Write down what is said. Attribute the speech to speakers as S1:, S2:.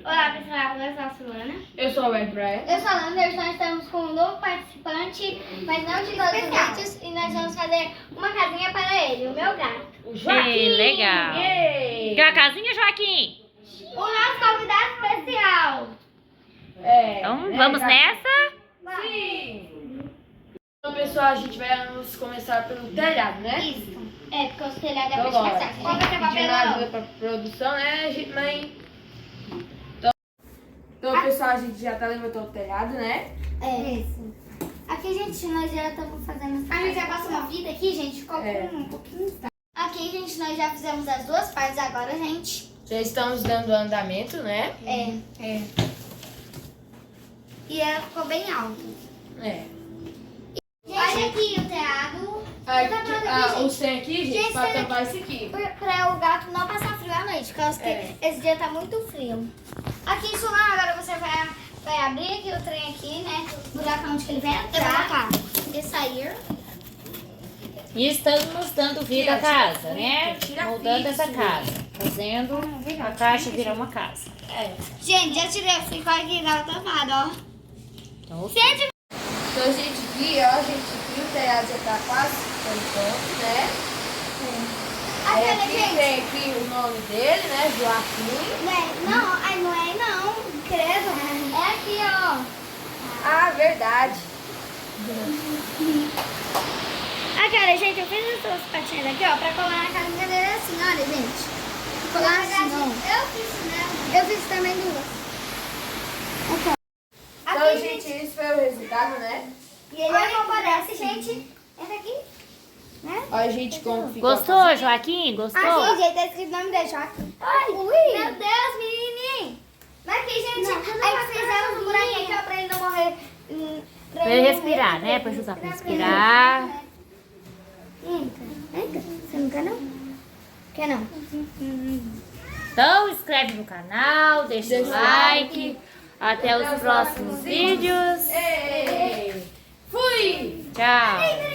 S1: Olá pessoal, eu sou a Solana.
S2: Eu sou o Alberto Braia.
S1: Eu sou a Lander, nós estamos com um novo participante, mas não de todos os vídeos, e nós vamos fazer uma casinha para ele, o meu gato.
S2: O Joaquim.
S3: Legal.
S2: Yay.
S3: Quer uma casinha, Joaquim?
S1: O nosso convidado especial.
S3: Então, vamos nessa?
S2: Sim. Então, pessoal, a gente vai começar pelo telhado, né?
S1: Isso. É, porque o telhado é
S2: Então,
S1: pra
S2: bora.
S1: descansar. Qual vai ser o
S2: Pedindo
S1: papelão?
S2: ajuda pra produção, né, mãe? Então, pessoal, a gente já tá levantando o telhado, né?
S1: Isso. Aqui, gente, nós já estamos fazendo... A gente já passou uma vida aqui, gente, ficou com um pouquinho... Aqui, gente, nós já fizemos as duas partes agora, gente.
S2: Já estamos dando andamento, né?
S1: É. E ela ficou bem alta.
S2: É.
S1: Olha aqui o telhado.
S2: Os tem aqui, gente,
S1: Gente,
S2: pra
S1: tem
S2: tampar isso aqui.
S1: Pra o gato não passar frio à noite, porque esse dia tá muito frio. Aqui, Solana, agora você vai abrir aqui o trem aqui, né? O buraco onde que ele vai entrar e sair.
S3: E estamos dando vida à casa, né?
S2: tira
S3: Moldando
S2: fixo.
S3: essa casa. Fazendo a caixa virar uma casa.
S1: Gente, já tirei o fio aqui na tampada, ó.
S3: Então,
S1: Gente,
S2: Então, gente, aqui, ó, gente, aqui o telhado já tá quase pronto, né?
S1: aquela,
S2: Aqui
S1: gente.
S2: tem aqui o nome dele, né? Joaquim.
S1: Não, aí não é não, credo. É aqui, ó.
S2: Ah, verdade.
S1: Aquela, gente, eu fiz essas patinhas aqui, ó, pra colar na casinha dele assim, olha, gente. Colar assim, ó. Eu fiz, né? Eu fiz também duas. Aqui, ó.
S2: Então,
S1: Aqui,
S2: gente, esse foi o resultado, né?
S1: E ele aparece, gente. Entra aqui, né?
S2: Olha, gente, como ficou.
S3: gostou, Joaquim? Gostou?
S1: Aqui, gente, tá escrito o nome dele, Joaquim. Ai, meu Deus, menininho. Mas aqui, gente, aí fizemos um buraquinho aqui, ó, pra ele não morrer.
S3: Pra ele respirar, né? Pra ajudar pra respirar.
S1: Entra. Você não quer, não? Quer, não?
S3: Então, inscreve no canal, deixa o like. Até os próximos vídeos.
S2: Ei! Fui!
S3: Tchau.